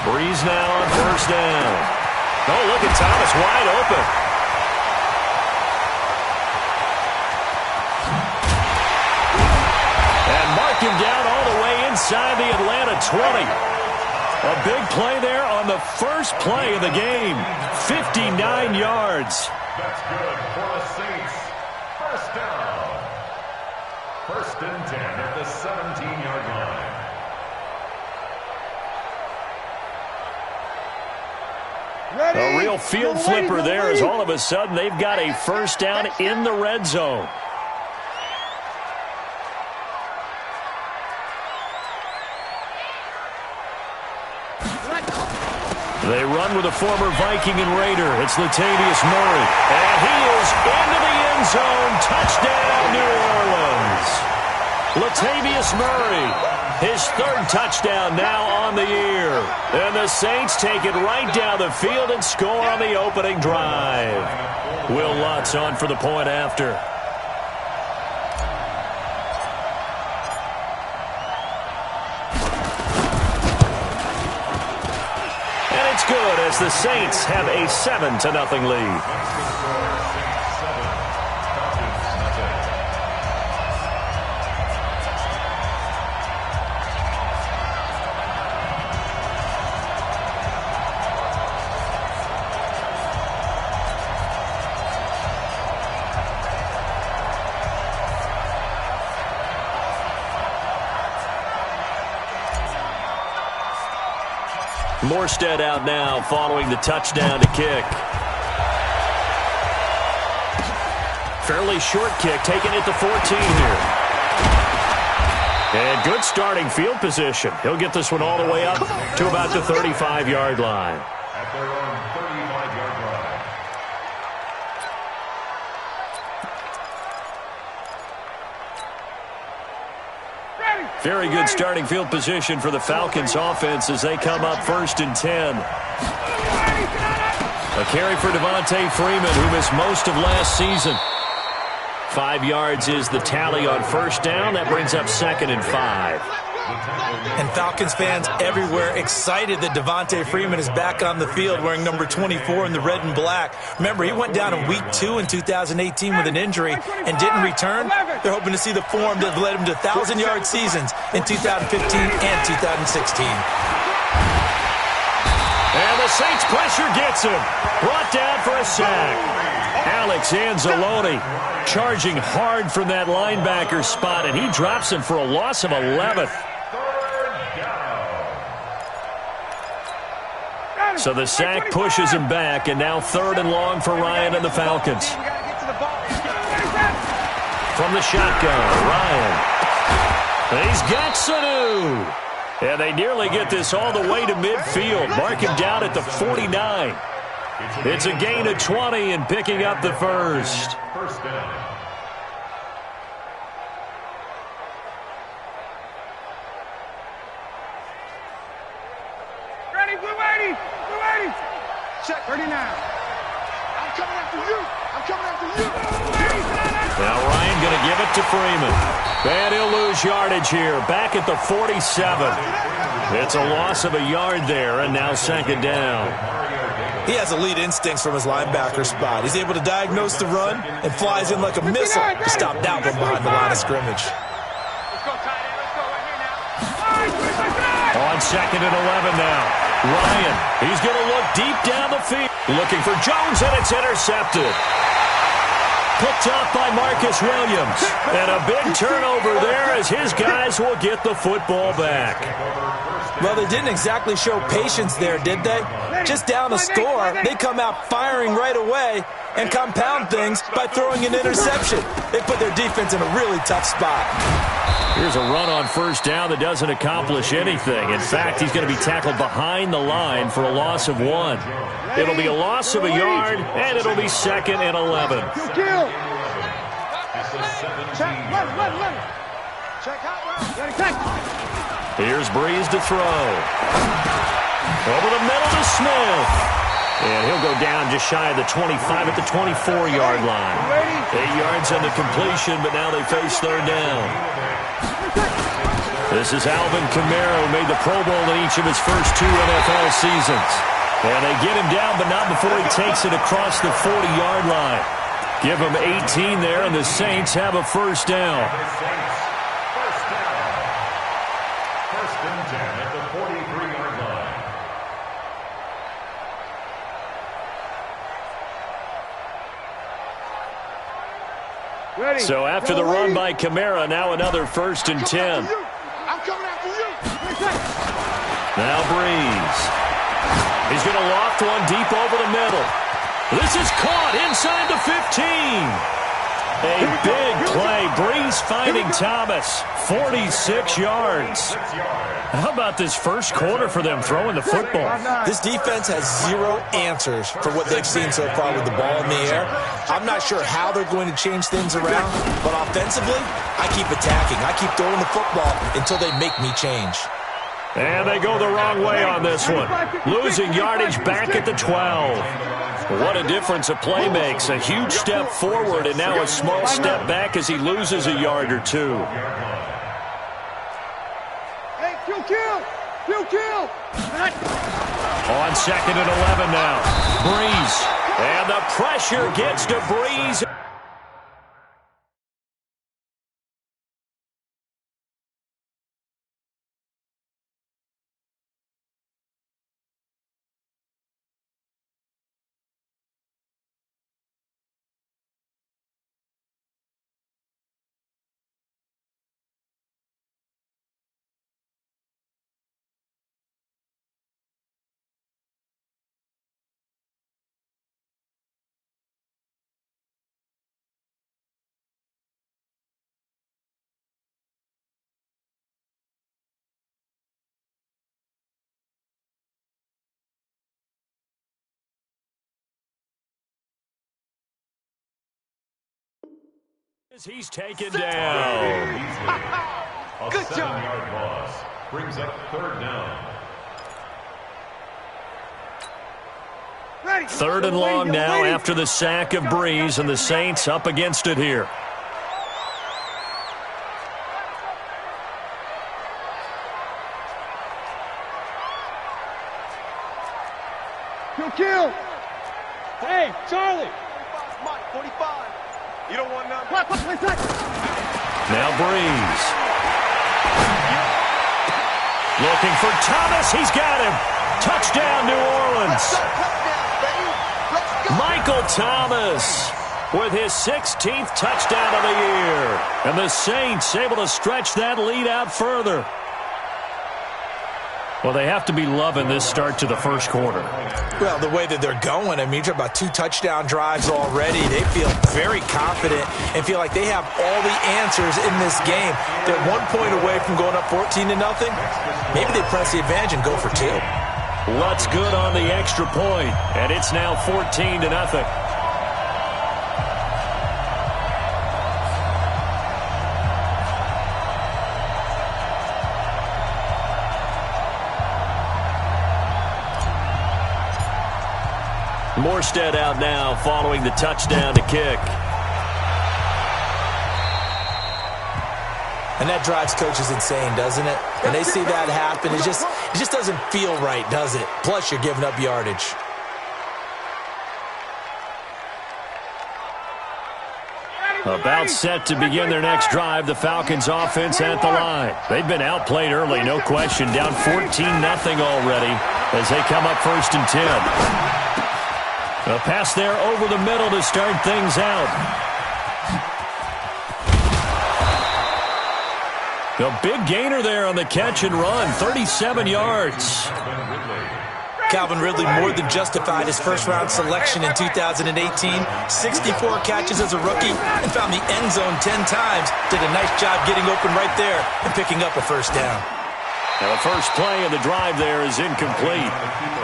Breeze now on first down. Oh, look at Thomas wide open. And mark him down all the way inside the Atlanta 20. A big play there on the first play of the game. 59 yards. That's good for the Saints. First down. First and 10 at the 17-yard line. A real field flipper there as all of a sudden they've got a first down in the red zone. They run with a former Viking and Raider. It's Latavius Murray. And he is into the end zone. Touchdown, New Orleans. Latavius Murray. His third touchdown now on the year. And the Saints take it right down the field and score on the opening drive. Will Lutz on for the point after. And it's good as the Saints have a 7-0 lead. Morstead out now following the touchdown to kick. Fairly short kick, taken at the 14 here. And good starting field position. He'll get this one all the way up to about the 35-yard line. At their own 35-yard line. Very good starting field position for the Falcons offense as they come up first and 10. A carry for Devontae Freeman, who missed most of last season. 5 yards is the tally on first down. That brings up 2nd and 5. And Falcons fans everywhere excited that Devontae Freeman is back on the field wearing number 24 in the red and black. Remember, he went down in week 2 in 2018 with an injury and didn't return. They're hoping to see the form that led him to 1,000-yard seasons in 2015 and 2016. And the Saints pressure gets him. Brought down for a sack. Alex Anzalone charging hard from that linebacker spot, and he drops him for a loss of 11. So the sack pushes him back, and now 3rd and long for Ryan and the Falcons. From the shotgun, Ryan. He's got Sanu. And they nearly get this all the way to midfield. Mark him down at the 49. It's a gain of 20 and picking up the first. First down. Ready, we're ready. We're ready. Check 39. I'm coming after you. I'm coming after you. Now Ryan going to give it to Freeman. And he'll lose yardage here. Back at the 47. It's a loss of a yard there, and now 2nd down. He has elite instincts from his linebacker spot. He's able to diagnose the run and flies in like a missile to stop that one behind the line of scrimmage. Let's go, tight end. Let's go right here now. On 2nd and 11 now. Ryan, he's going to look deep down the field. Looking for Jones, and it's intercepted. Picked up by Marcus Williams. And a big turnover there as his guys will get the football back. Well, they didn't exactly show patience there, did they? Just down a score, they come out firing right away and compound things by throwing an interception. They put their defense in a really tough spot. Here's a run on first down that doesn't accomplish anything. In fact, he's going to be tackled behind the line for a loss of 1. It'll be a loss of a yard, and it'll be 2nd and 11. Here's Breeze to throw. Over the middle to Smith. And he'll go down just shy of the 25 at the 24-yard line. 8 yards on the completion, but now they face 3rd down. This is Alvin Kamara, who made the Pro Bowl in each of his first 2 NFL seasons. And they get him down, but not before he takes it across the 40-yard line. Give him 18 there, and the Saints have a first down. First down. First and 10 at the 43-yard line. Ready. So after the run by Kamara, now another first and 10. I'm coming after you. Now Breeze. He's going to loft one deep over the middle. This is caught inside the 15. A big play. Breeze finding Thomas. 46 yards. How about this first quarter for them throwing the football? This defense has 0 answers for what they've seen so far with the ball in the air. I'm not sure how they're going to change things around, but offensively, I keep attacking. I keep throwing the football until they make me change. And they go the wrong way on this one. Losing yardage back at the 12. What a difference a play makes. A huge step forward and now a small step back as he loses a yard or 2. Hey, kill. On second and 11 now. Breeze. And the pressure gets to Breeze. He's taken down. Good job. 7-yard loss brings up third down. Ready. Third and long now after the sack of Breeze, and the Saints up against it here. Kill. Hey, Charlie. 45. You don't want none. Now Breeze. Looking for Thomas. He's got him. Touchdown, New Orleans. Michael Thomas with his 16th touchdown of the year. And the Saints able to stretch that lead out further. Well, they have to be loving this start to the first quarter. Well, the way that they're going, I mean, you're talking about 2 touchdown drives already. They feel very confident and feel like they have all the answers in this game. They're 1 point away from going up 14-0. Maybe they press the advantage and go for 2. What's good on the extra point, and it's now 14-0. Morstead out now following the touchdown to kick. And that drives coaches insane, doesn't it? When they see that happen, it just doesn't feel right, does it? Plus, you're giving up yardage. About set to begin their next drive, the Falcons offense at the line. They've been outplayed early, no question. Down 14-0 already as they come up first and 10. A pass there over the middle to start things out. A big gainer there on the catch and run, 37 yards. Calvin Ridley more than justified his first-round selection in 2018. 64 catches as a rookie and found the end zone 10 times. Did a nice job getting open right there and picking up a first down. Now the first play of the drive there is incomplete.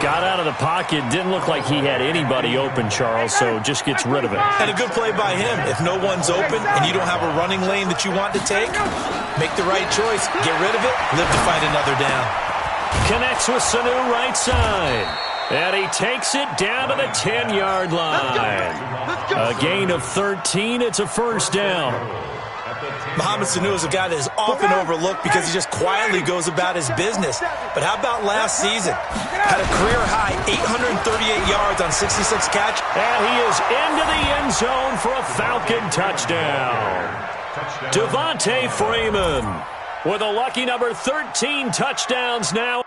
Got out of the pocket. Didn't look like he had anybody open, Charles, so just gets rid of it. And a good play by him. If no one's open and you don't have a running lane that you want to take, make the right choice. Get rid of it. Live to find another down. Connects with Sanu right side. And he takes it down to the 10-yard line. A gain of 13. It's a first down. Mohamed Sanu is a guy that is often overlooked because he just quietly goes about his business. But how about last season? Had a career-high 838 yards on 66 catches. And he is into the end zone for a Falcon touchdown. Devontae Freeman with a lucky number 13 touchdowns now.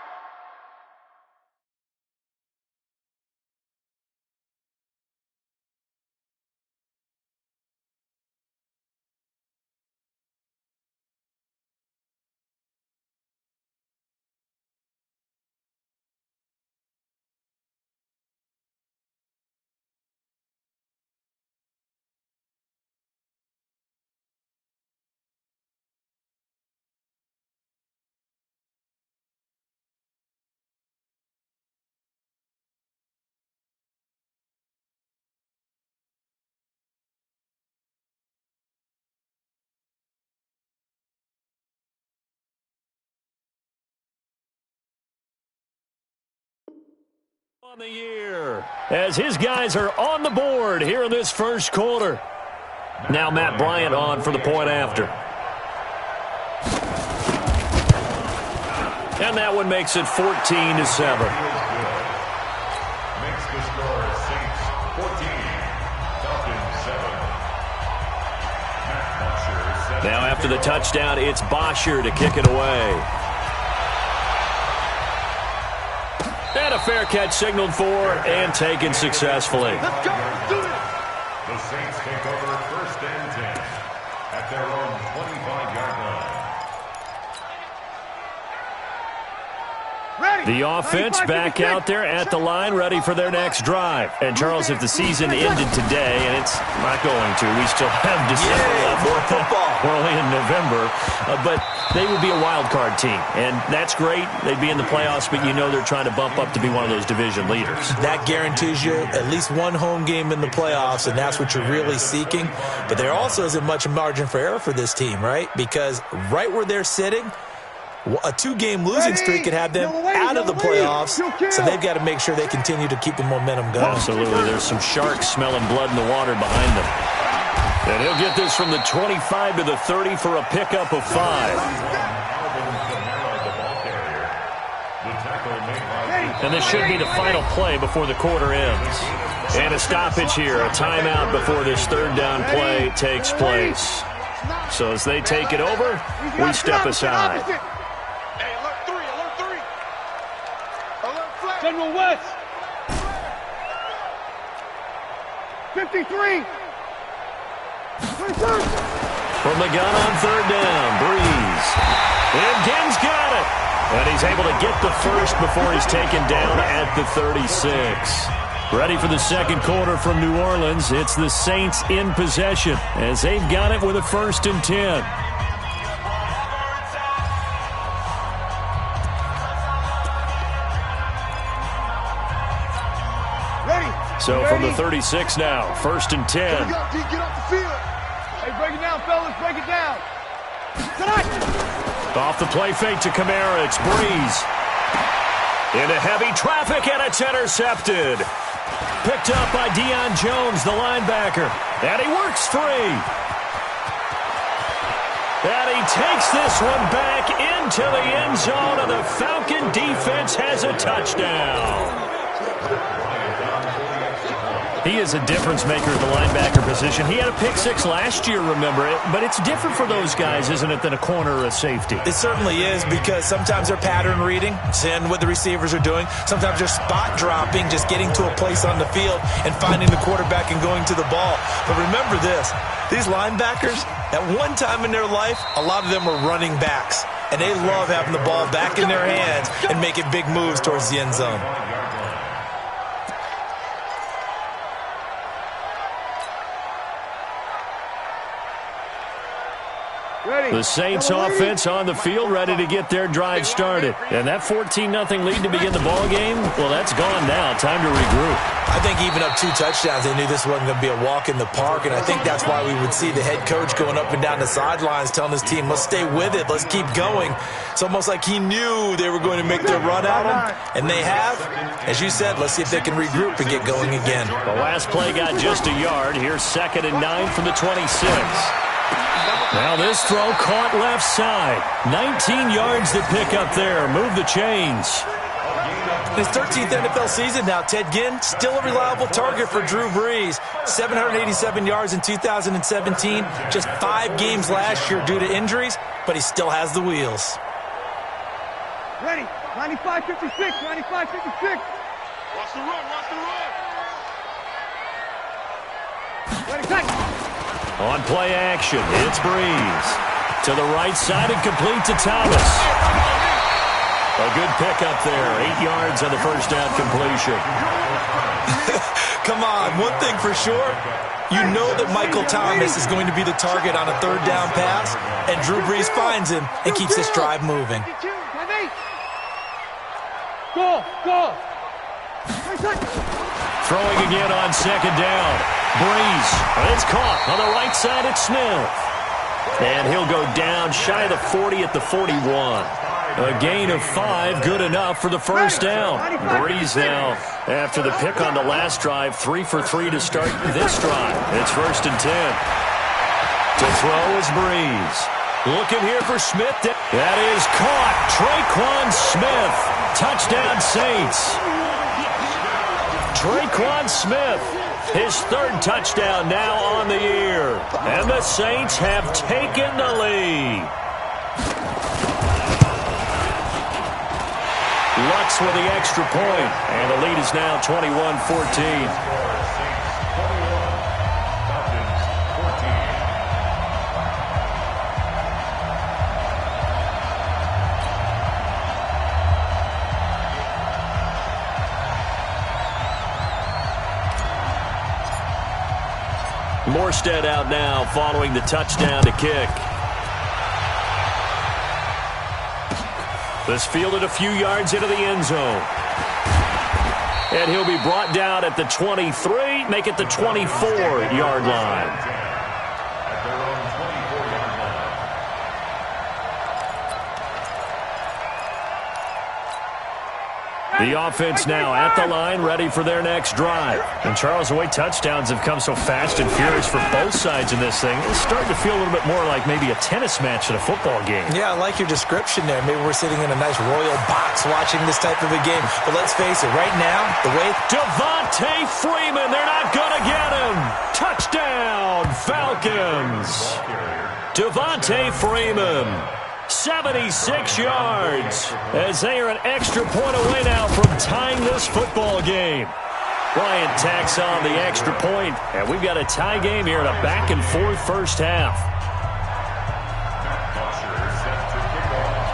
On the year as his guys are on the board here in this first quarter. Now Matt Bryant on for the point after. And that one makes it 14-7. Makes the score Saints 14, Falcons 7. Now after the touchdown, it's Bosher to kick it away. And a fair catch signaled for and taken successfully. Let's go. Let's do this. The Saints take over 1st and 10 at their own 25-yard line. The offense back out there at the line, ready for their next drive. And, Charles, if the season ended today, and it's not going to, we still have December. More football. We're only in November. But they would be a wild card team. And that's great. They'd be in the playoffs, but you know they're trying to bump up to be one of those division leaders. That guarantees you at least one home game in the playoffs, and that's what you're really seeking. But there also isn't much margin for error for this team, right? Because right where they're sitting, a 2-game losing streak could have them out of the playoffs, so they've got to make sure they continue to keep the momentum going. Absolutely. There's some sharks smelling blood in the water behind them. And he'll get this from the 25 to the 30 for a pickup of 5. And this should be the final play before the quarter ends. And a stoppage here, a timeout before this 3rd down play takes place. So as they take it over, we step aside. General West. 53. From the gun on 3rd down, Breeze. And Ginn's got it. And he's able to get the first before he's taken down at the 36. Ready for the second quarter from New Orleans. It's the Saints in possession as they've got it with a 1st and 10. So from the 36 now, 1st and 10. Get off the field. Hey, break it down, fellas. Break it down. Tonight. Off the play fake to Kamara. It's Breeze. Into heavy traffic, and it's intercepted. Picked up by Deion Jones, the linebacker. And he works free. And he takes this one back into the end zone, and the Falcon defense has a touchdown. He is a difference maker at the linebacker position. He had a pick 6 last year, remember it. But it's different for those guys, isn't it, than a corner or a safety? It certainly is, because sometimes they're pattern reading, seeing what the receivers are doing. Sometimes they're spot dropping, just getting to a place on the field and finding the quarterback and going to the ball. But remember this, these linebackers, at one time in their life, a lot of them were running backs. And they love having the ball back in their hands and making big moves towards the end zone. The Saints offense on the field, ready to get their drive started. And that 14-0 lead to begin the ball game, well, that's gone now. Time to regroup. I think even up 2 touchdowns, they knew this wasn't going to be a walk in the park, and I think that's why we would see the head coach going up and down the sidelines telling his team, let's stay with it, let's keep going. It's almost like he knew they were going to make their run at him, and they have. As you said, let's see if they can regroup and get going again. The last play got just a yard. Here's 2nd and 9 from the 26. Now this throw caught left side. 19 yards to pick up there. Move the chains. In his 13th NFL season now, Ted Ginn, still a reliable target for Drew Brees. 787 yards in 2017. Just 5 games last year due to injuries, but he still has the wheels. Ready. 95-56. 95-56. Watch the run. Watch the run. Ready, set. On play action, it's Brees. To the right side and complete to Thomas. A good pickup there. 8 yards on the first down completion. Come on, one thing for sure. You know that Michael Thomas is going to be the target on a third down pass, and Drew Brees finds him and keeps this drive moving. Go. Throwing again on second down. Brees. It's caught. On the right side, it's Smith. And he'll go down shy of the 40 at the 41. A gain of 5, good enough for the first down. Brees now, after the pick on the last drive, 3 for 3 to start this drive. It's 1st and 10. To throw is Brees. Looking here for Smith. That is caught. Traquan Smith. Touchdown Saints. Traquan Smith, his 3rd touchdown now on the year. And the Saints have taken the lead. Lutz with the extra point, and the lead is now 21-14. Morstead out now following the touchdown to kick. This fielded a few yards into the end zone. And he'll be brought down at the 23, make it the 24-yard line. The offense now at the line, ready for their next drive. And Charles, the way touchdowns have come so fast and furious for both sides in this thing, it's starting to feel a little bit more like maybe a tennis match at a football game. Yeah, I like your description there. Maybe we're sitting in a nice royal box watching this type of a game. But let's face it, right now, the way... Devontae Freeman, they're not going to get him. Touchdown, Falcons. Devontae Freeman. 76 yards as they are an extra point away now from tying this football game. Bryant tacks on the extra point, and we've got a tie game here in a back-and-forth first half.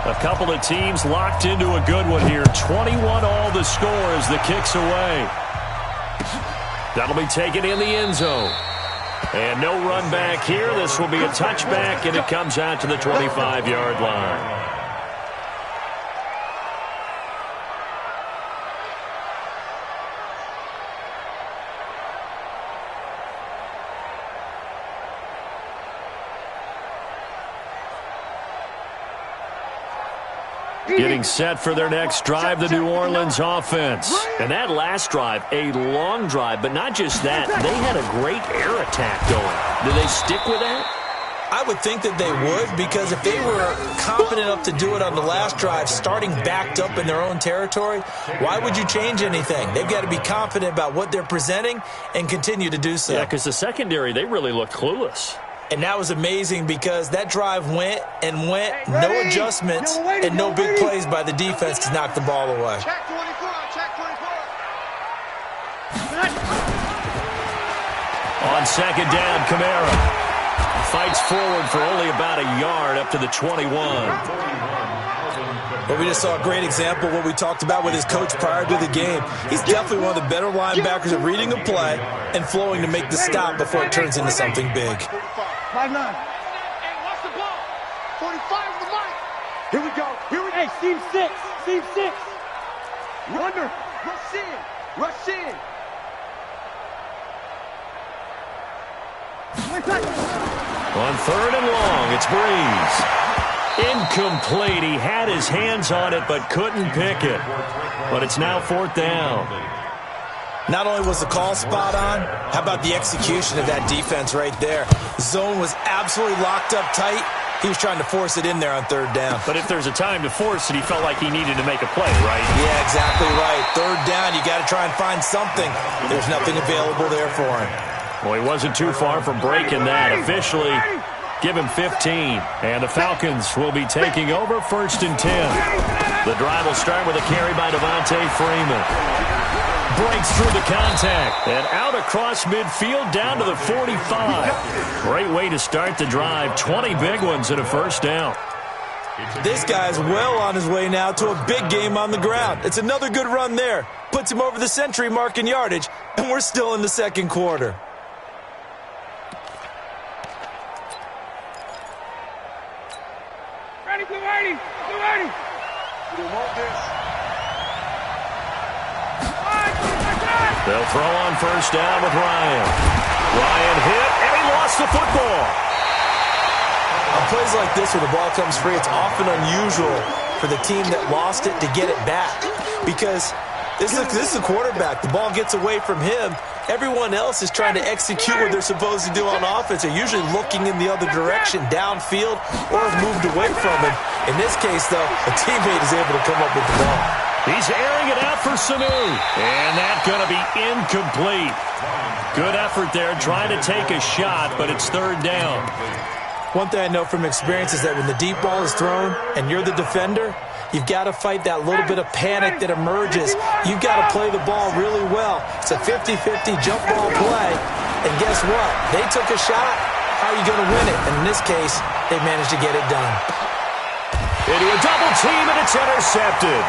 A couple of teams locked into a good one here. 21 all the score as the kick's away. That'll be taken in the end zone. And no run back here. This will be a touchback, and it comes out to the 25-yard line. Getting set for their next drive, the New Orleans offense. And that last drive, a long drive, but not just that. They had a great air attack going. Do they stick with that? I would think that they would, because if they were confident enough to do it on the last drive, starting backed up in their own territory, why would you change anything? They've got to be confident about what they're presenting and continue to do so. Yeah, because the secondary, they really looked clueless. And that was amazing because that drive went and went, no adjustments, and no big plays by the defense to knock the ball away. Check 24, check 24. On second down, Kamara fights forward for only about a yard up to the 21. But we just saw a great example of what we talked about with his coach prior to the game. He's definitely one of the better linebackers at reading a play and flowing to make the stop before it turns into something big. 5-9. Hey, watch the ball. 45 with the mic. Here we go. Hey, seam 6. Seam 6. Under. Rush in. Rush in. On third and long, it's Brees. Incomplete. He had his hands on it but couldn't pick it. But it's now fourth down. Not only was the call spot on, how about the execution of that defense right there? The zone was absolutely locked up tight. He was trying to force it in there on third down. But if there's a time to force it, he felt like he needed to make a play, right? Yeah, exactly right. Third down, you got to try and find something. There's nothing available there for him. Well, he wasn't too far from breaking that. Officially, give him 15. And the Falcons will be taking over 1st and 10. The drive will start with a carry by Devontae Freeman. Breaks through the contact and out across midfield down to the 45. Great way to start the drive. 20 big ones and a first down. This guy's well on his way now to a big game on the ground. It's another good run there. Puts him over the century mark in yardage, and we're still in the second quarter. Ready, get ready, get ready. You want this? They'll throw on first down with Ryan. Ryan hit, and he lost the football. On plays like this where the ball comes free, it's often unusual for the team that lost it to get it back. Because this is a quarterback. The ball gets away from him. Everyone else is trying to execute what they're supposed to do on offense. They're usually looking in the other direction, downfield, or have moved away from him. In this case, though, a teammate is able to come up with the ball. He's airing it out for Sanu. And that's going to be incomplete. Good effort there trying to take a shot, but it's third down. One thing I know from experience is that when the deep ball is thrown and you're the defender, you've got to fight that little bit of panic that emerges. You've got to play the ball really well. It's a 50-50 jump ball play. And guess what? They took a shot. How are you going to win it? And in this case, they managed to get it done. Into a double team, and it's intercepted.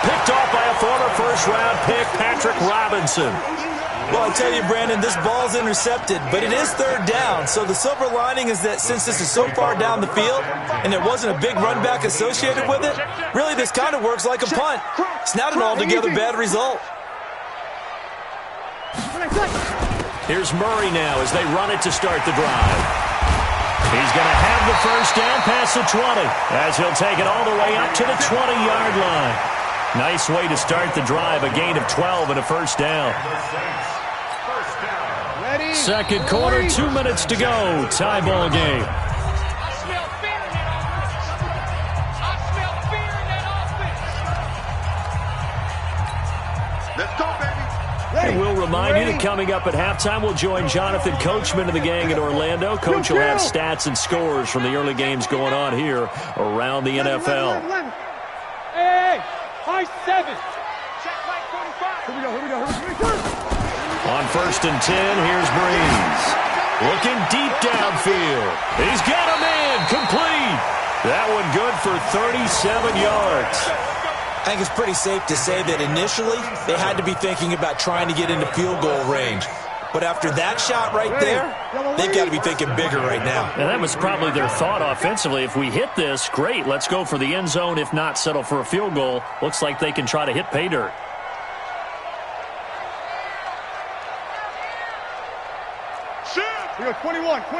Picked off by a former first-round pick, Patrick Robinson. Well, I tell you, Brandon, this ball's intercepted, but it is third down. So the silver lining is that since this is so far down the field and there wasn't a big run back associated with it, really this kind of works like a punt. It's not an altogether bad result. Here's Murray now as they run it to start the drive. He's going to have the first down past the 20 as he'll take it all the way up to the 20-yard line. Nice way to start the drive, a gain of 12 and a first down. Second quarter, 2 minutes to go. Tie ball game. Let's go, baby. And we'll remind you that coming up at halftime, we'll join Jonathan Coachman of the gang in Orlando. Coach will have stats and scores from the early games going on here around the NFL. Hey, high 7. Check like 45. Here we go. On 1st and 10, here's Breeze. Looking deep downfield. He's got a man complete. That one good for 37 yards. I think it's pretty safe to say that initially they had to be thinking about trying to get into field goal range. But after that shot right there, they've got to be thinking bigger right now. And that was probably their thought offensively. If we hit this, great, let's go for the end zone. If not, settle for a field goal. Looks like they can try to hit pay dirt. We go 21, 13.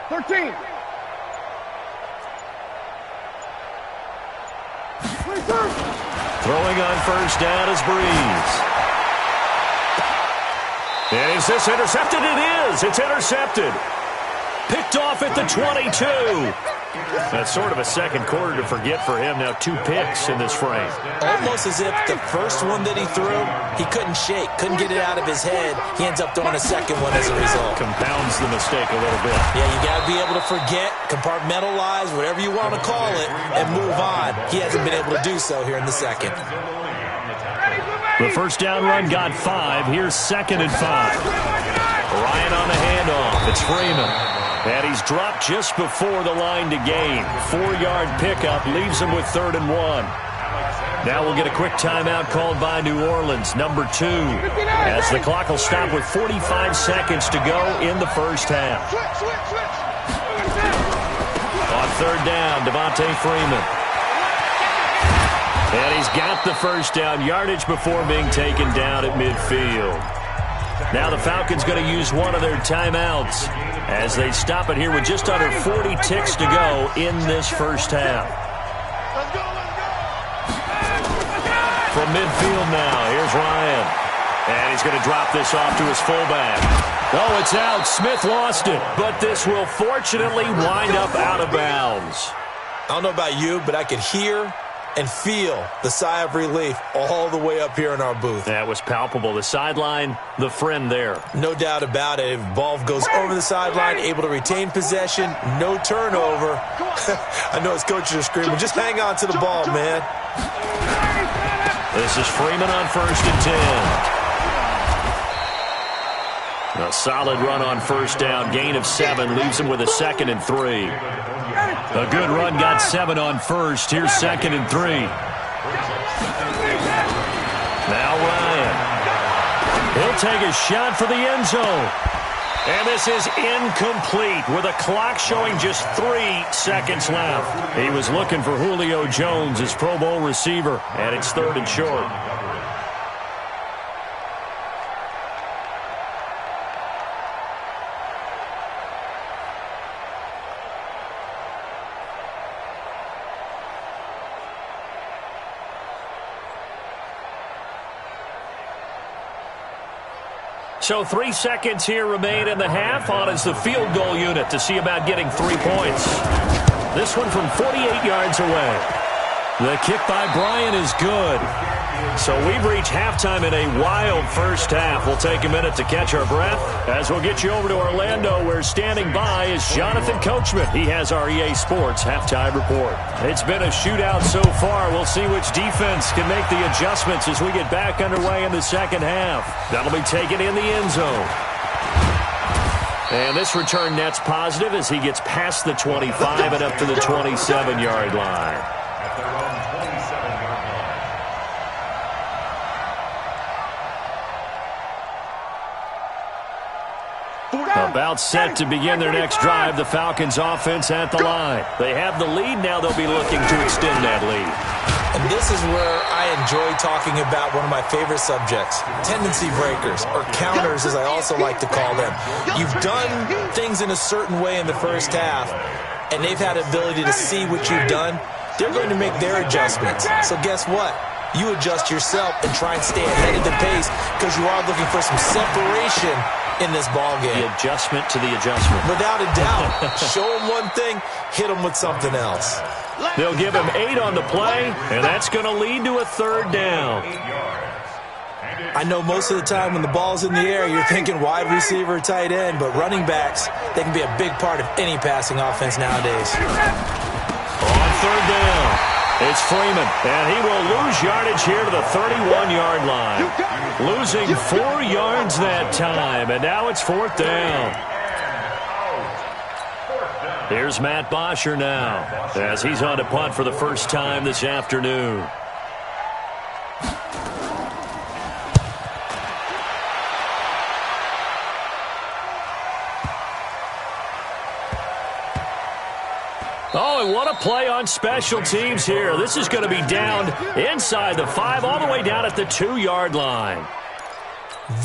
23. Throwing on first down is Breeze. Is this intercepted? It is. It's intercepted. Picked off at the 22. That's sort of a second quarter to forget for him. Now 2 picks in this frame. Almost as if the first one that he threw, he couldn't shake, couldn't get it out of his head. He ends up throwing a second one as a result. Compounds the mistake a little bit. Yeah, you got to be able to forget, compartmentalize, whatever you want to call it, and move on. He hasn't been able to do so here in the second. The first down run got 5. Here's 2nd and 5. Ryan on the handoff. It's Freeman. And he's dropped just before the line to gain. 4-yard pickup leaves him with 3rd and 1. Now we'll get a quick timeout called by New Orleans, number 2, as the clock will stop with 45 seconds to go in the first half. On 3rd down, Devontae Freeman. And he's got the first down, yardage before being taken down at midfield. Now the Falcons going to use one of their timeouts as they stop it here with just under 40 ticks to go in this first half. From midfield now, here's Ryan. And he's going to drop this off to his fullback. Oh, it's out. Smith lost it. But this will fortunately wind up out of bounds. I don't know about you, but I could hear and feel the sigh of relief all the way up here in our booth. That was palpable. The sideline, the friend there. No doubt about it. If ball goes over the sideline, able to retain possession, no turnover. I know his coaches are screaming, just hang on to the ball, man. This is Freeman on 1st and 10. A solid run on 1st down. Gain of 7 leaves him with a 2nd and 3. A good run got 7 on 1st. Here's 2nd and 3. Now Ryan. He'll take a shot for the end zone. And this is incomplete with a clock showing just 3 seconds left. He was looking for Julio Jones, his Pro Bowl receiver, and it's 3rd and short. So 3 seconds here remain in the half. On is the field goal unit to see about getting 3 points. This one from 48 yards away. The kick by Bryant is good. So we've reached halftime in a wild first half. We'll take a minute to catch our breath as we'll get you over to Orlando, where standing by is Jonathan Coachman. He has our EA Sports halftime report. It's been a shootout so far. We'll see which defense can make the adjustments as we get back underway in the second half. That'll be taken in the end zone. And this return net's positive as he gets past the 25 and up to the 27-yard line. About set to begin their next drive. The Falcons offense at the line. They have the lead. Now they'll be looking to extend that lead. And this is where I enjoy talking about one of my favorite subjects, tendency breakers, or counters as I also like to call them. You've done things in a certain way in the first half, and they've had the ability to see what you've done. They're going to make their adjustments. So guess what? You adjust yourself and try and stay ahead of the pace because you are looking for some separation in this ball game. The adjustment to the adjustment. Without a doubt. Show them one thing, hit them with something else. They'll give him 8 on the play, and that's going to lead to a 3rd down. I know most of the time when the ball's in the air, you're thinking wide receiver, tight end, but running backs, they can be a big part of any passing offense nowadays. On 3rd down. It's Freeman, and he will lose yardage here to the 31-yard line. Losing 4 yards that time, and now it's 4th down. Here's Matt Bosher now, as he's on to punt for the first time this afternoon. Oh, and what a play on special teams here. This is going to be downed inside the 5, all the way down at the 2-yard line.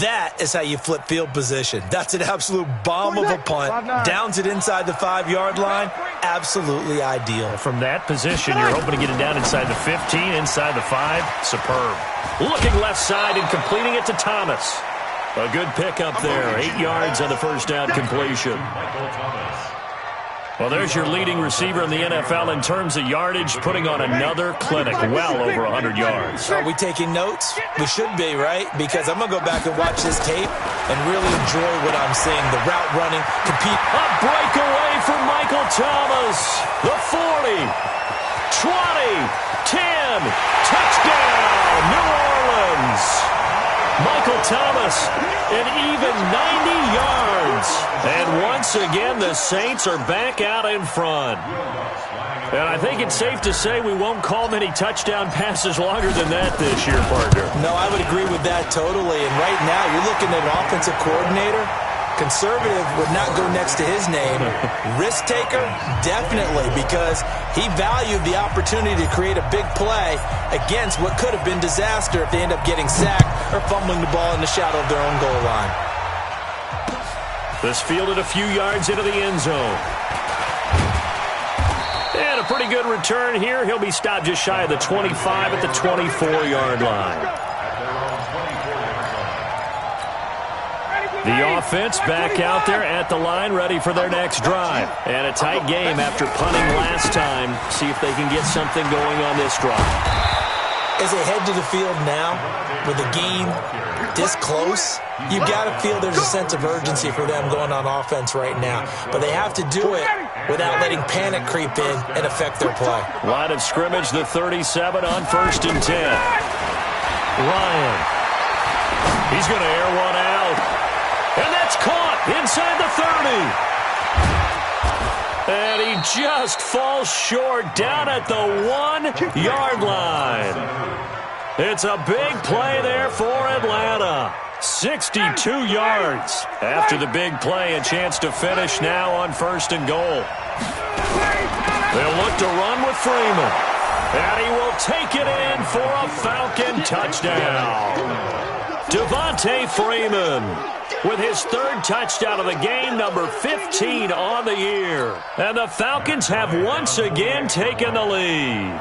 That is how you flip field position. That's an absolute bomb of a punt. Downs it inside the 5-yard line. Absolutely ideal. From that position, you're hoping to get it down inside the 15, inside the 5. Superb. Looking left side and completing it to Thomas. A good pickup there. 8 yards on the first down completion. Well, there's your leading receiver in the NFL in terms of yardage, putting on another clinic, well over 100 yards. Are we taking notes? We should be, right? Because I'm going to go back and watch this tape and really enjoy what I'm seeing. The route running, compete. A breakaway for Michael Thomas. The 40, 20, 10, touchdown, New Orleans. Michael Thomas, an even 90 yards. And once again, the Saints are back out in front. And I think it's safe to say we won't call many touchdown passes longer than that this year, partner. No, I would agree with that totally. And right now, you're looking at an offensive coordinator. Conservative would not go next to his name. Risk taker, definitely, because he valued the opportunity to create a big play against what could have been disaster if they end up getting sacked or fumbling the ball in the shadow of their own goal line. This fielded a few yards into the end zone. And a pretty pretty good return here. He'll be stopped just shy of the 25 at the 24-yard line. The offense back out there at the line, ready for their next drive. And a tight game after punting last time. See if they can get something going on this drive. As they head to the field now, with the game this close, you got to feel there's a sense of urgency for them going on offense right now. But they have to do it without letting panic creep in and affect their play. Line of scrimmage, the 37 on 1st and 10. Ryan. He's going to air one out. And that's caught inside the 30. And he just falls short down at the 1-yard line. It's a big play there for Atlanta. 62 yards. After the big play, a chance to finish now on 1st and goal. They'll look to run with Freeman. And he will take it in for a Falcon touchdown. Devontae Freeman with his 3rd touchdown of the game, number 15 on the year. And the Falcons have once again taken the lead.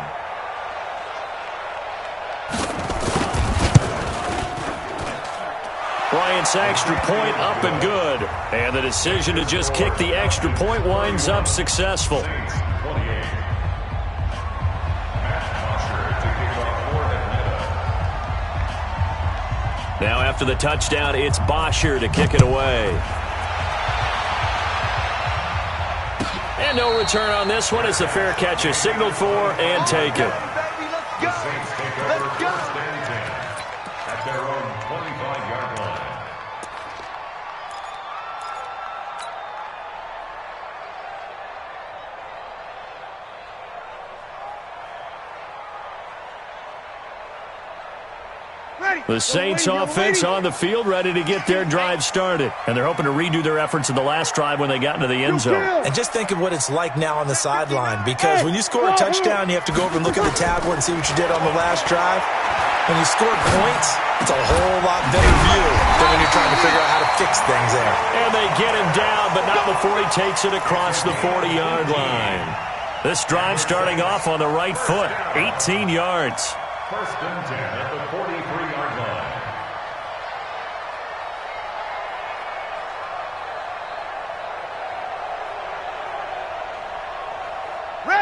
Bryant's extra point up and good. And the decision to just kick the extra point winds up successful. Now after the touchdown, it's Bosher to kick it away. And no return on this one as the fair catch is signaled for and taken. The Saints take over 1st and 10 at their own 25-yard line. The Saints offense on the field, ready to get their drive started. And they're hoping to redo their efforts in the last drive when they got into the end zone. And just think of what it's like now on the sideline, because when you score a touchdown, you have to go over and look at the tablet and see what you did on the last drive. When you score points, it's a whole lot better view than when you're trying to figure out how to fix things there. And they get him down, but not before he takes it across the 40-yard line. This drive starting off on the right foot, 18 yards. 1st and 10 at the 43-yard line.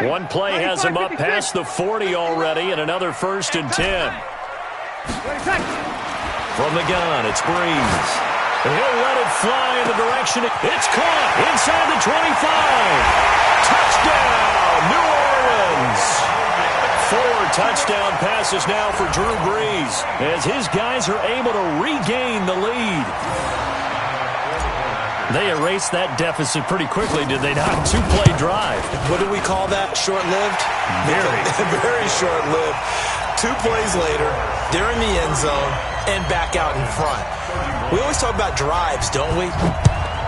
One play has him up past the 40 already, and another 1st and 10. From the gun, it's Breeze. He'll let it fly in the direction. It's caught inside the 25. Touchdown, New Orleans. 4 touchdown passes now for Drew Brees as his guys are able to regain the lead. They erased that deficit pretty quickly, did they not? 2-play drive. What do we call that? Short-lived? Very short-lived. 2 plays later, they're in the end zone and back out in front. We always talk about drives, don't we?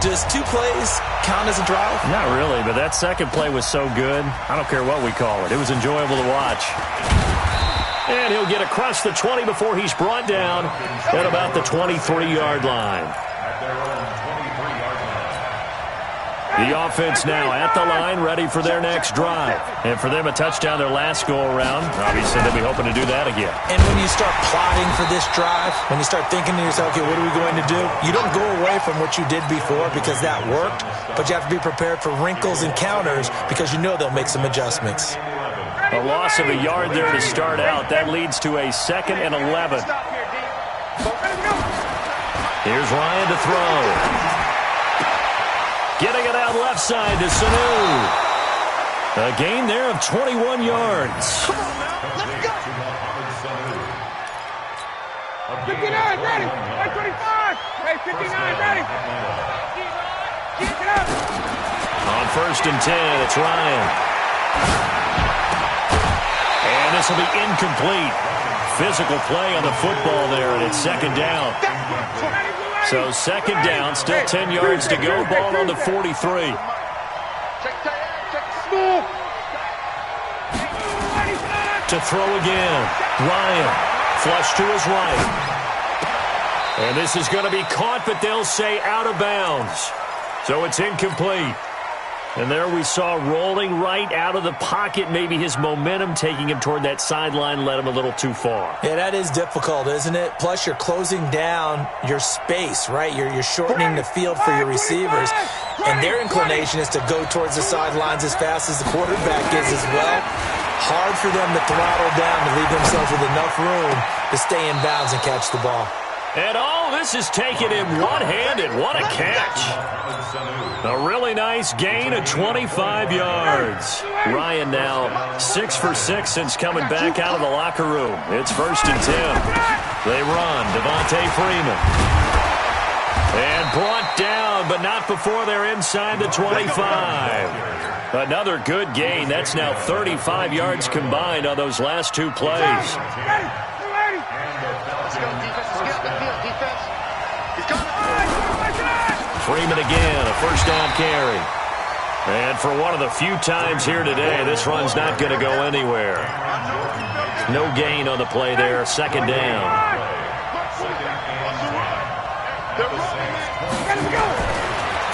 Does 2 plays count as a drive? Not really, but that second play was so good. I don't care what we call it. It was enjoyable to watch. And he'll get across the 20 before he's brought down at about the 23-yard line. The offense now at the line, ready for their next drive. And for them, a touchdown their last go-around. Obviously, they'll be hoping to do that again. And when you start plotting for this drive, when you start thinking to yourself, okay, what are we going to do? You don't go away from what you did before because that worked, but you have to be prepared for wrinkles and counters because you know they'll make some adjustments. A loss of a yard there to start out. That leads to a 2nd and 11. Here's Ryan to throw. Getting it out left side to Sanu. A gain there of 21 yards. Come on now, let's go. 59, ready. 25. Hey, 59, ready. Get it up. On 1st and 10, it's Ryan. And this will be incomplete. Physical play on the football there, and it's 2nd down. So 2nd down, still 10 yards to go. Ball on the 43. To throw again. Ryan, flush to his right. And this is going to be caught, but they'll say out of bounds. So it's incomplete. And there we saw rolling right out of the pocket. Maybe his momentum taking him toward that sideline led him a little too far. Yeah, that is difficult, isn't it? Plus, you're closing down your space, right? You're shortening the field for your receivers. And their inclination is to go towards the sidelines as fast as the quarterback is as well. Hard for them to throttle down to leave themselves with enough room to stay in bounds and catch the ball. And all this is taken in one-handed. What a catch. A really nice gain of 25 yards. Ryan now 6 for 6 since coming back out of the locker room. It's 1st and 10. They run. Devontae Freeman. And brought down, but not before they're inside the 25. Another good gain. That's now 35 yards combined on those last 2 plays. Let's go, defense. Let's get up the field, defense. He's coming. Freeman again, a 1st down carry. And for one of the few times here today, this run's not going to go anywhere. No gain on the play there, 2nd down.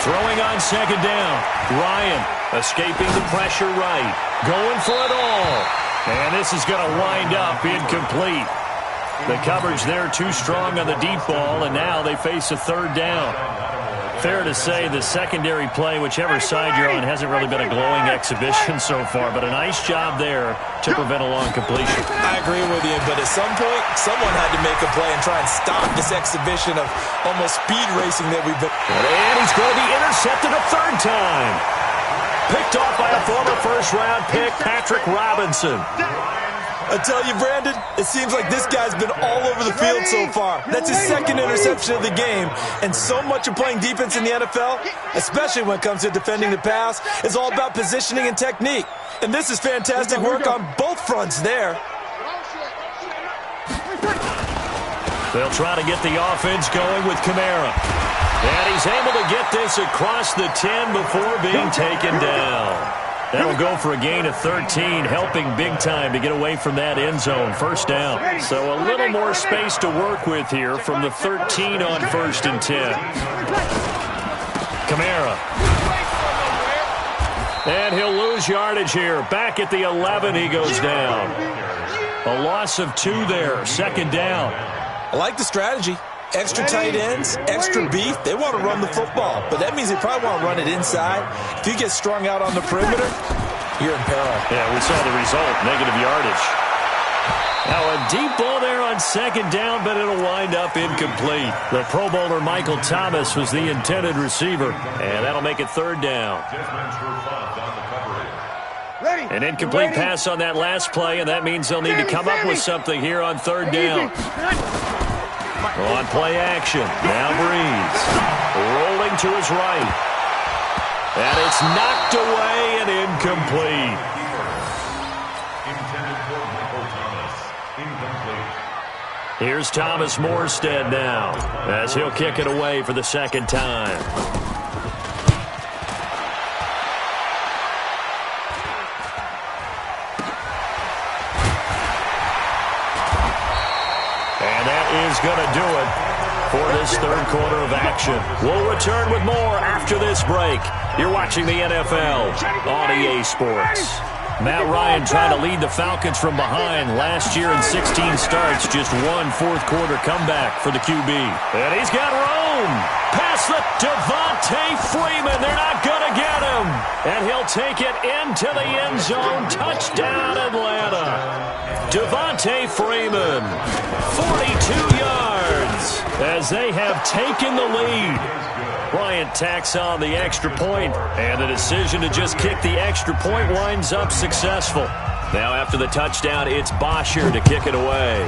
Throwing on 2nd down. Ryan escaping the pressure right. Going for it all. And this is going to wind up incomplete. The coverage there too strong on the deep ball, and now they face a 3rd down. Fair to say the secondary play, whichever side you're on, hasn't really been a glowing exhibition so far, but a nice job there to prevent a long completion. I agree with you, but at some point, someone had to make a play and try and stop this exhibition of almost speed racing that we've been. And he's going to be intercepted a 3rd time. Picked off by a former 1st-round pick, Patrick Robinson. I tell you, Brandon, it seems like this guy's been all over the field so far. That's his 2nd interception of the game. And so much of playing defense in the NFL, especially when it comes to defending the pass, is all about positioning and technique. And this is fantastic work on both fronts there. They'll try to get the offense going with Kamara. And he's able to get this across the 10 before being taken down. That'll go for a gain of 13, helping big time to get away from that end zone. 1st down. So a little more space to work with here from the 13 on 1st and 10. Kamara. And he'll lose yardage here. Back at the 11, he goes down. A loss of 2 there. 2nd down. I like the strategy. Extra tight ends, extra beef. They want to run the football, but that means they probably want to run it inside. If you get strung out on the perimeter, you're in peril. Yeah, we saw the result, negative yardage. Now a deep ball there on 2nd down, but it'll wind up incomplete. The Pro Bowler Michael Thomas was the intended receiver, and that'll make it 3rd down. An incomplete pass on that last play, and that means they'll need to come up with something here on 3rd down. On play action, now Breeze. Rolling to his right. And it's knocked away and incomplete. Intended for Michael Thomas. Incomplete. Here's Thomas Morstead now, as he'll kick it away for the 2nd time. Is going to do it for this 3rd quarter of action. We'll return with more after this break. You're watching the NFL on EA Sports. Matt Ryan trying to lead the Falcons from behind. Last year in 16 starts, just 1 4th-quarter comeback for the QB. And he's got room. Pass the Devontae Freeman. They're not going to get him. And he'll take it into the end zone. Touchdown, Atlanta. Devontae Freeman, 42 yards as they have taken the lead. Bryant tacks on the extra point, and the decision to just kick the extra point winds up successful. Now after the touchdown, it's Bosher to kick it away.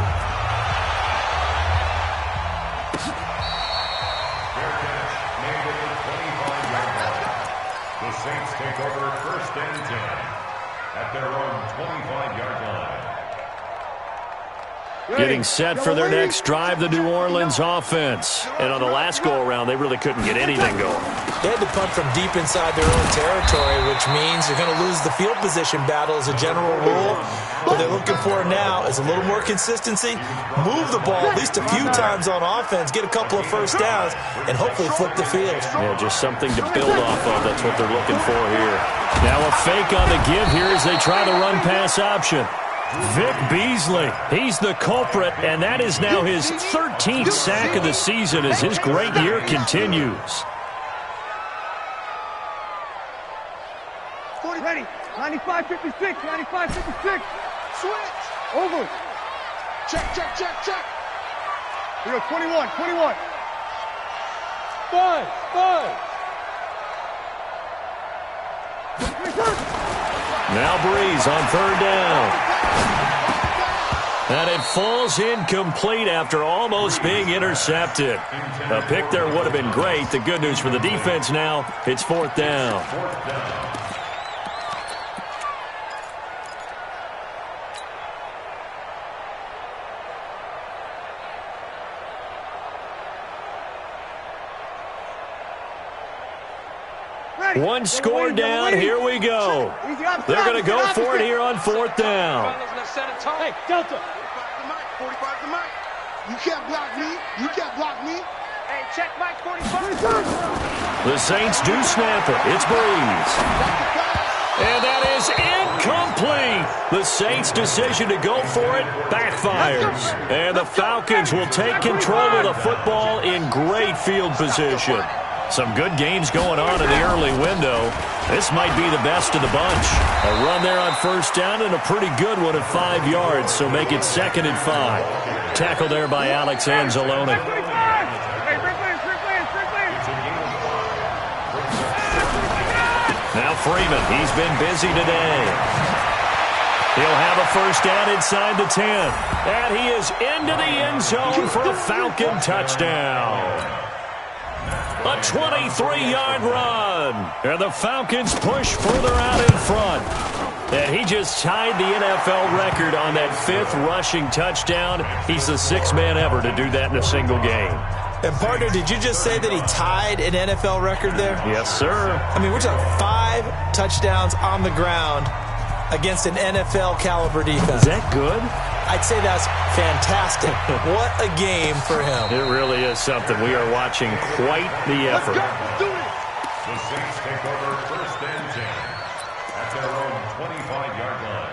The Saints take over 1st and 10 at their own 25-yard line. Getting set for their next drive, the New Orleans offense. And on the last go-around, they really couldn't get anything going. They had to punt from deep inside their own territory, which means you're going to lose the field position battle as a general rule. What they're looking for now is a little more consistency, move the ball at least a few times on offense, get a couple of first downs, and hopefully flip the field. Yeah, just something to build off of. That's what they're looking for here. Now a fake on the give here as they try the run-pass option. Vic Beasley, he's the culprit, and that is now his 13th sack of the season as his great year continues. Ready. 95-56. 95-56. Switch. Over. Check. Here we go. 21. 5. Now Breeze on third down. And it falls incomplete after almost being intercepted. A pick there would have been great. The good news for the defense now, it's fourth down. One score down, here we go. They're going to go for it here on fourth down. Hey, Delta. 45 to Mike. You can't block me. Hey, check Mike, 45. The Saints do snap it. It's Breeze. And that is incomplete. The Saints' decision to go for it backfires. And the Falcons will take control of the football in great field position. Some good games going on in the early window. This might be the best of the bunch. A run there on first down and a pretty good one at 5 yards, so make it 2nd and 5. Tackle there by Alex Anzalone. Now Freeman, he's been busy today. He'll have a first down inside the 10. And he is into the end zone for a Falcon touchdown. A 23-yard run. And the Falcons push further out in front. And he just tied the NFL record on that 5th rushing touchdown. He's the 6th man ever to do that in a single game. And, partner, did you just say that he tied an NFL record there? Yes, sir. I mean, we're talking 5 touchdowns on the ground against an NFL-caliber defense. Is that good? I'd say that's fantastic. What a game for him. It really is something. We are watching quite the effort. The Saints take over first and 10 at their own 25-yard line.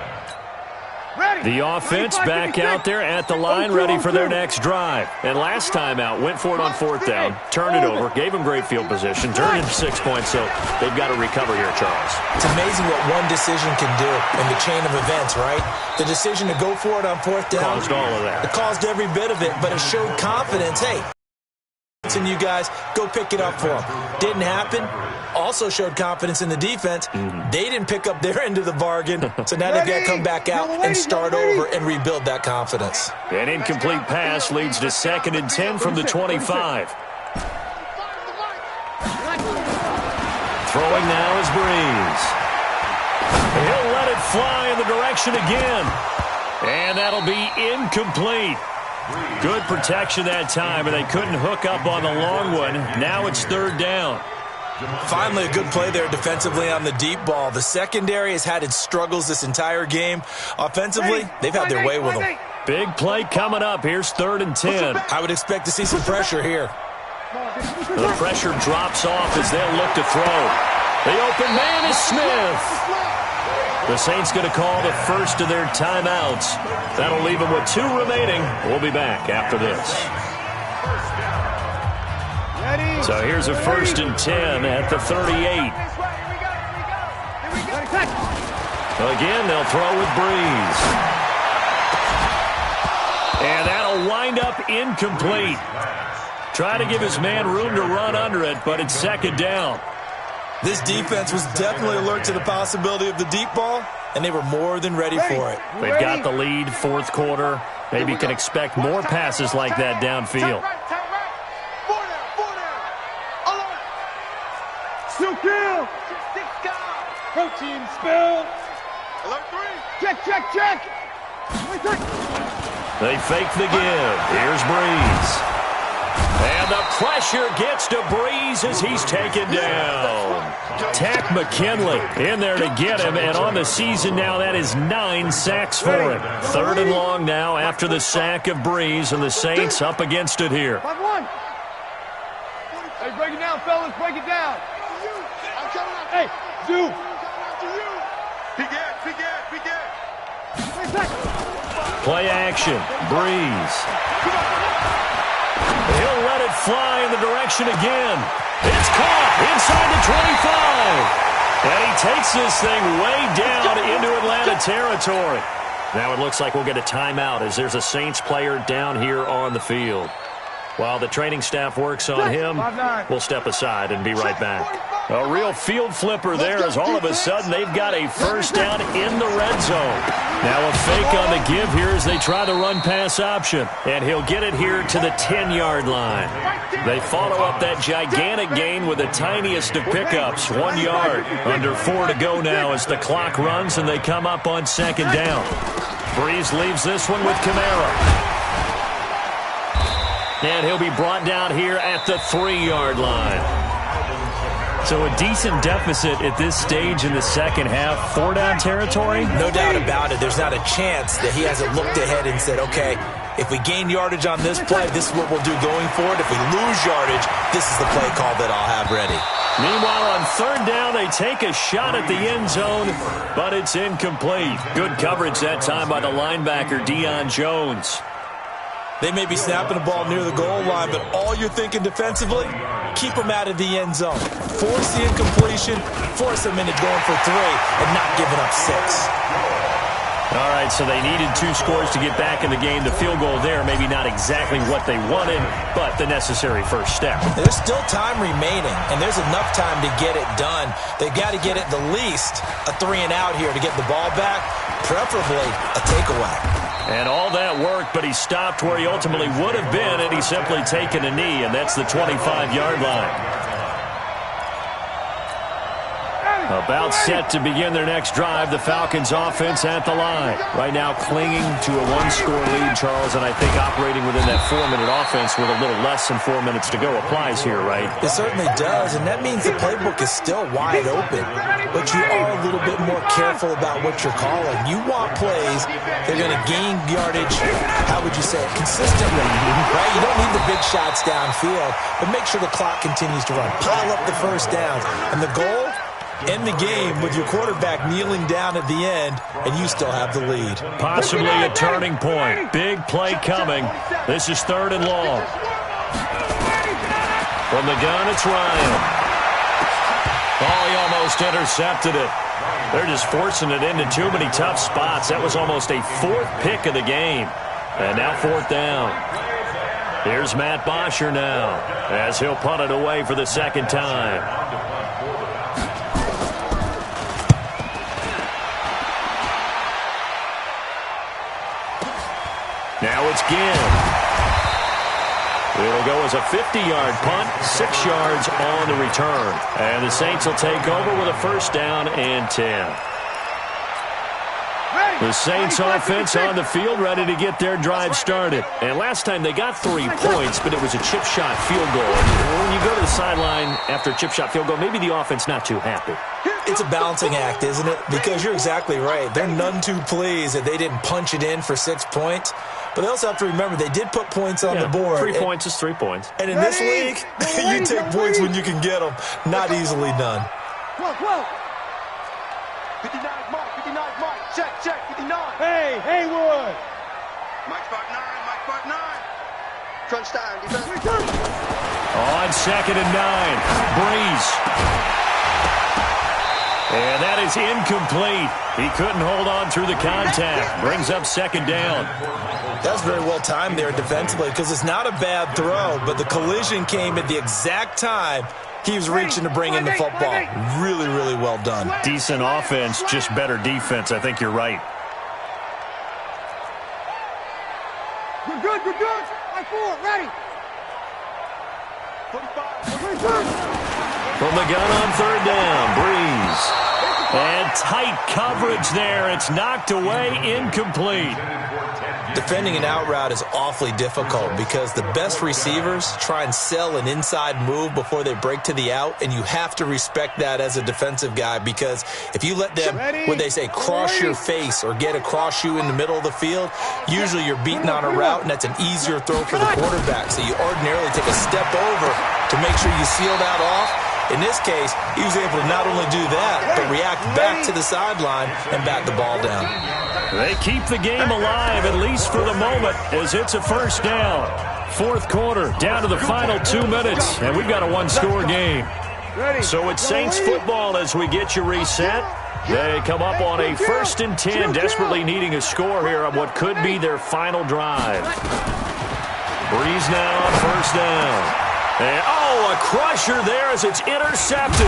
The offense back out there at the line, ready for their next drive. And last time out, went for it on fourth down, turned it over, gave them great field position, turned it 6 points, so they've got to recover here, Charles. It's amazing what one decision can do in the chain of events, right? The decision to go for it on fourth down. Caused all of that. It caused every bit of it, but it showed confidence. Hey, and you guys, go pick it up for them. Didn't happen. Also showed confidence in the defense. They didn't pick up their end of the bargain, so now they've got to come back out and start over and rebuild that confidence. An incomplete pass leads to 2nd and 10 from the 25. Throwing now is Breeze. He'll let it fly in the direction again. And that'll be incomplete. Good protection that time, and they couldn't hook up on the long one. Now it's 3rd down. Finally, a good play there defensively on the deep ball. The secondary has had its struggles this entire game. Offensively, they've had their way with them. Big play coming up. Here's 3rd and 10. I would expect to see some pressure here. The pressure drops off as they'll look to throw. The open man is Smith. The Saints going to call the first of their timeouts. That'll leave them with 2 remaining. We'll be back after this. So here's a 1st and 10 at the 38. Again, they'll throw with Breeze. And that'll wind up incomplete. Try to give his man room to run under it, but it's 2nd down. This defense was definitely alert to the possibility of the deep ball, and they were more than ready for it. They've got the lead, 4th quarter. Maybe can expect more passes like that downfield. Still kill. Protein spill. Alert 3. Check. They fake the give. Here's Breeze. And the pressure gets to Breeze as he's taken down. Tack McKinley in there to get him, and on the season now, that is 9 sacks for him. 3rd and long now after the sack of Breeze, and the Saints up against it here. 5-1. Hey, break it down, fellas. Break it down. Hey, Zoo. Play action. Breeze. He'll let it fly in the direction again. It's caught inside the 25. And he takes this thing way down into Atlanta territory. Now it looks like we'll get a timeout as there's a Saints player down here on the field. While the training staff works on him, we'll step aside and be right back. A real field flipper there as all of a sudden they've got a first down in the red zone. Now a fake on the give here as they try the run-pass option. And he'll get it here to the 10-yard line. They follow up that gigantic gain with the tiniest of pickups, 1 yard. Under 4 to go now as the clock runs and they come up on 2nd down. Breeze leaves this one with Kamara. And he'll be brought down here at the 3-yard line. So a decent deficit at this stage in the second half. 4-down territory? No doubt about it. There's not a chance that he hasn't looked ahead and said, okay, if we gain yardage on this play, this is what we'll do going forward. If we lose yardage, this is the play call that I'll have ready. Meanwhile, on 3rd down, they take a shot at the end zone, but it's incomplete. Good coverage that time by the linebacker, Deion Jones. They may be snapping the ball near the goal line, but all you're thinking defensively, keep them out of the end zone. Force the incompletion, force them into going for 3, and not giving up 6. All right, so they needed 2 scores to get back in the game. The field goal there, maybe not exactly what they wanted, but the necessary first step. There's still time remaining, and there's enough time to get it done. They've got to get at the least a 3-and-out here to get the ball back, preferably a takeaway. And all that worked, but he stopped where he ultimately would have been, and he's simply taken a knee, and that's the 25-yard line. About set to begin their next drive, the Falcons offense at the line. Right now clinging to a 1-score lead, Charles, and I think operating within that 4-minute offense with a little less than 4 minutes to go applies here, right? It certainly does, and that means the playbook is still wide open. But you are a little bit more careful about what you're calling. You want plays that are going to gain yardage, how would you say it, consistently, right? You don't need the big shots downfield, but make sure the clock continues to run. Pile up the first downs, and the goal? End the game with your quarterback kneeling down at the end, and you still have the lead. Possibly a turning point. Big play coming. This is 3rd and long. From the gun, it's Ryan. Oh, he almost intercepted it. They're just forcing it into too many tough spots. That was almost a 4th pick of the game. And now 4th down. Here's Matt Bosher now as he'll punt it away for the 2nd time. Now it's Ginn. It'll go as a 50-yard punt, 6 yards on the return. And the Saints will take over with a 1st down and 10. The Saints offense on the field ready to get their drive started. And last time they got 3 points, but it was a chip shot field goal. When you go to the sideline after a chip shot field goal, maybe the offense not too happy. It's a balancing act, isn't it? Because you're exactly right. They're none too pleased that they didn't punch it in for 6 points. But they also have to remember they did put points on the board. 3 points is 3 points. And in this league, you take points when you can get them. Not easily done. 59 mark, 59 mark. Check, 59. Hey, Haywood. Mike spot 9, Mike spot 9. Crunch time, defense. On 2nd and 9, Breeze. And that is incomplete. He couldn't hold on through the contact. Brings up 2nd down. That's very well timed there defensively because it's not a bad throw, but the collision came at the exact time he was reaching to bring in the football. Really, really well done. Decent offense, just better defense. I think you're right. Good. Line 4, ready. 45. From the gun on 3rd down, Breeze. And tight coverage there. It's knocked away, incomplete. Defending an out route is awfully difficult because the best receivers try and sell an inside move before they break to the out, and you have to respect that as a defensive guy, because if you let them, when they say cross your face or get across you in the middle of the field, usually you're beaten on a route, and that's an easier throw for the quarterback. So you ordinarily take a step over to make sure you seal that off. In this case, he was able to not only do that, but react back to the sideline and bat the ball down. They keep the game alive, at least for the moment, as it's a first down. Fourth quarter, down to the final 2 minutes, and we've got a one-score game. So it's Saints football as we get you reset. They come up on a 1st and 10, desperately needing a score here on what could be their final drive. Breeze now on first down. And, a crusher there as it's intercepted.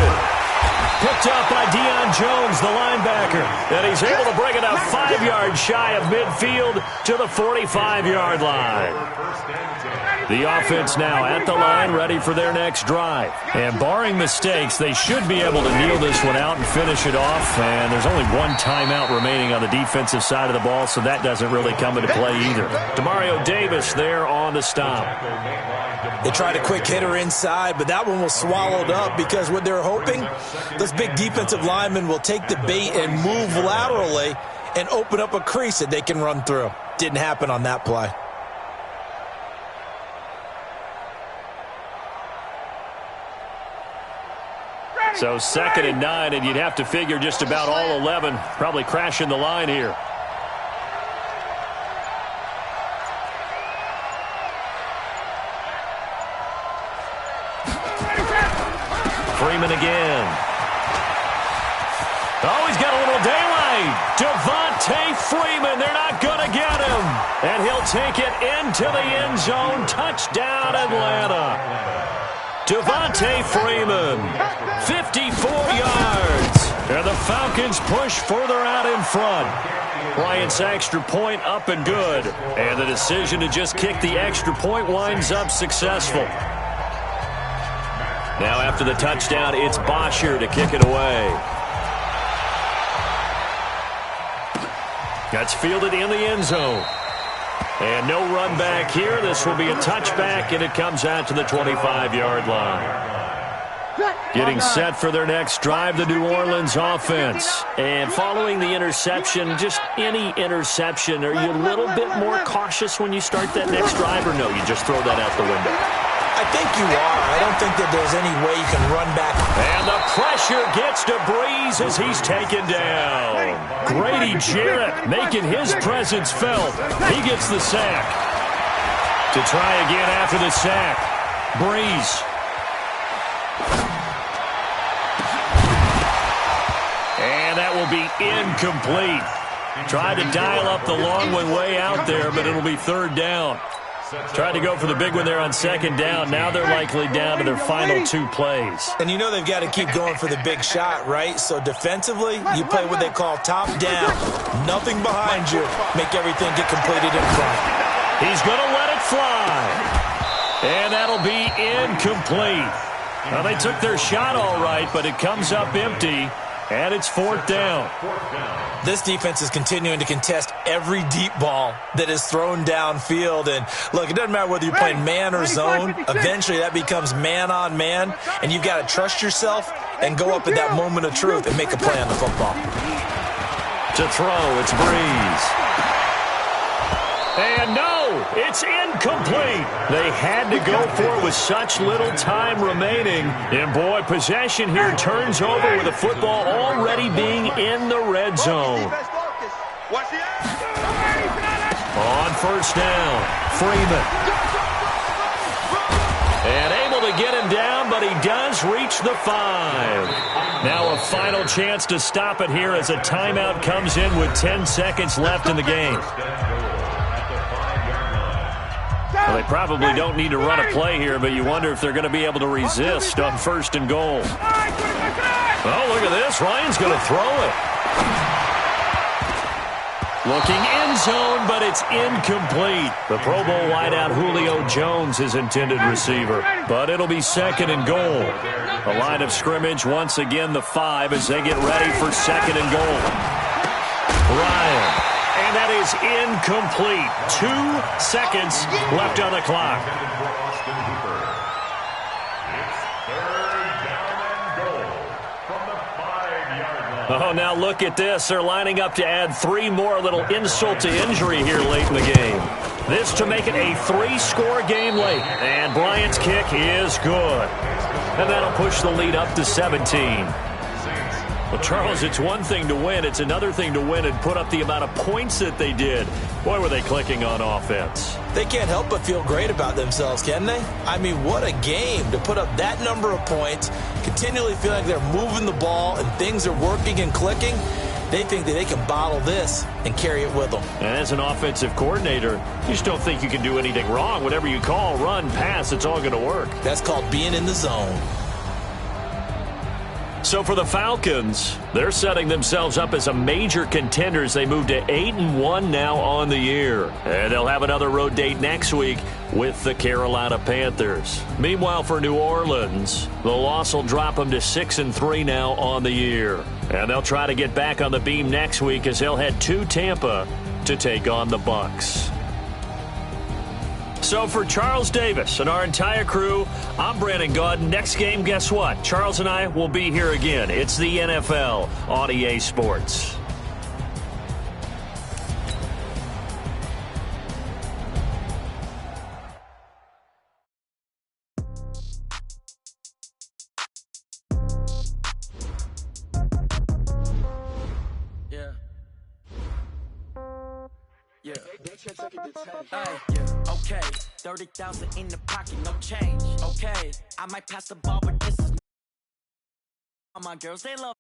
Picked up by Deion Jones, the linebacker. And he's able to bring it up 5 yards shy of midfield to the 45-yard line. The offense now at the line, ready for their next drive. And barring mistakes, they should be able to kneel this one out and finish it off. And there's only one timeout remaining on the defensive side of the ball, so that doesn't really come into play either. Demario Davis there on the stop. They tried a quick hitter inside, but that one was swallowed up because what they're hoping, those big defensive linemen will take the bait and move laterally and open up a crease that they can run through. Didn't happen on that play. So 2nd and 9, and you'd have to figure just about all 11 probably crashing the line here. Freeman again. Oh, he's got a little daylight. Devontae Freeman, they're not going to get him. And he'll take it into the end zone. Touchdown, Atlanta. Devontae Freeman, 54 yards. And the Falcons push further out in front. Bryant's extra point up and good. And the decision to just kick the extra point winds up successful. Now after the touchdown, it's Bosher to kick it away. That's fielded in the end zone. And no run back here. This will be a touchback, and it comes out to the 25-yard line. Getting set for their next drive, the New Orleans offense. And following the interception, just any interception, are you a little bit more cautious when you start that next drive, or no, you just throw that out the window? I think you are. I don't think that there's any way you can run back. And the pressure gets to Breeze as he's taken down. Grady Jarrett making his presence felt. He gets the sack. To try again after the sack. Breeze. And that will be incomplete. Tried to dial up the long one way out there, but it'll be 3rd down. Tried to go for the big one there on 2nd down. Now they're likely down to their final 2 plays. And you know they've got to keep going for the big shot, right? So defensively, you play what they call top down. Nothing behind you. Make everything get completed in front. He's going to let it fly. And that'll be incomplete. Well, they took their shot all right, but it comes up empty. And it's 4th down. This defense is continuing to contest every deep ball that is thrown downfield. And, look, it doesn't matter whether you're playing man or zone. Eventually that becomes man on man. And you've got to trust yourself and go up at that moment of truth and make a play on the football. To throw, it's Breeze. And no, it's incomplete. They had to go for it with such little time remaining. And, boy, possession here turns over with the football already being in the red zone. On 1st down, Freeman. And able to get him down, but he does reach the 5. Now a final chance to stop it here as a timeout comes in with 10 seconds left in the game. Well, they probably don't need to run a play here, but you wonder if they're going to be able to resist on 1st and goal. Oh, look at this. Ryan's going to throw it. Looking end zone, but it's incomplete. The Pro Bowl wideout Julio Jones is intended receiver, but it'll be second and goal. The line of scrimmage, once again, the 5 as they get ready for second and goal. Ryan, and that is incomplete. 2 seconds left on the clock. Oh, now look at this. They're lining up to add 3 more, little insult to injury here late in the game. This to make it a 3-score game late. And Bryant's kick is good. And that'll push the lead up to 17. Well, Charles, it's one thing to win. It's another thing to win and put up the amount of points that they did. Boy, were they clicking on offense. They can't help but feel great about themselves, can they? I mean, what a game to put up that number of points, continually feel like they're moving the ball and things are working and clicking. They think that they can bottle this and carry it with them. And as an offensive coordinator, you just don't think you can do anything wrong. Whatever you call, run, pass, it's all going to work. That's called being in the zone. So for the Falcons, they're setting themselves up as a major contender as they move to 8-1 now on the year. And they'll have another road date next week with the Carolina Panthers. Meanwhile, for New Orleans, the loss will drop them to 6-3 now on the year. And they'll try to get back on the beam next week as they'll head to Tampa to take on the Bucs. So for Charles Davis and our entire crew, I'm Brandon Gaudin. Next game, guess what? Charles and I will be here again. It's the NFL on EA Sports. Yeah. Okay. 30,000 in the pocket, no change. Okay. I might pass the ball, but this is my girls. They love.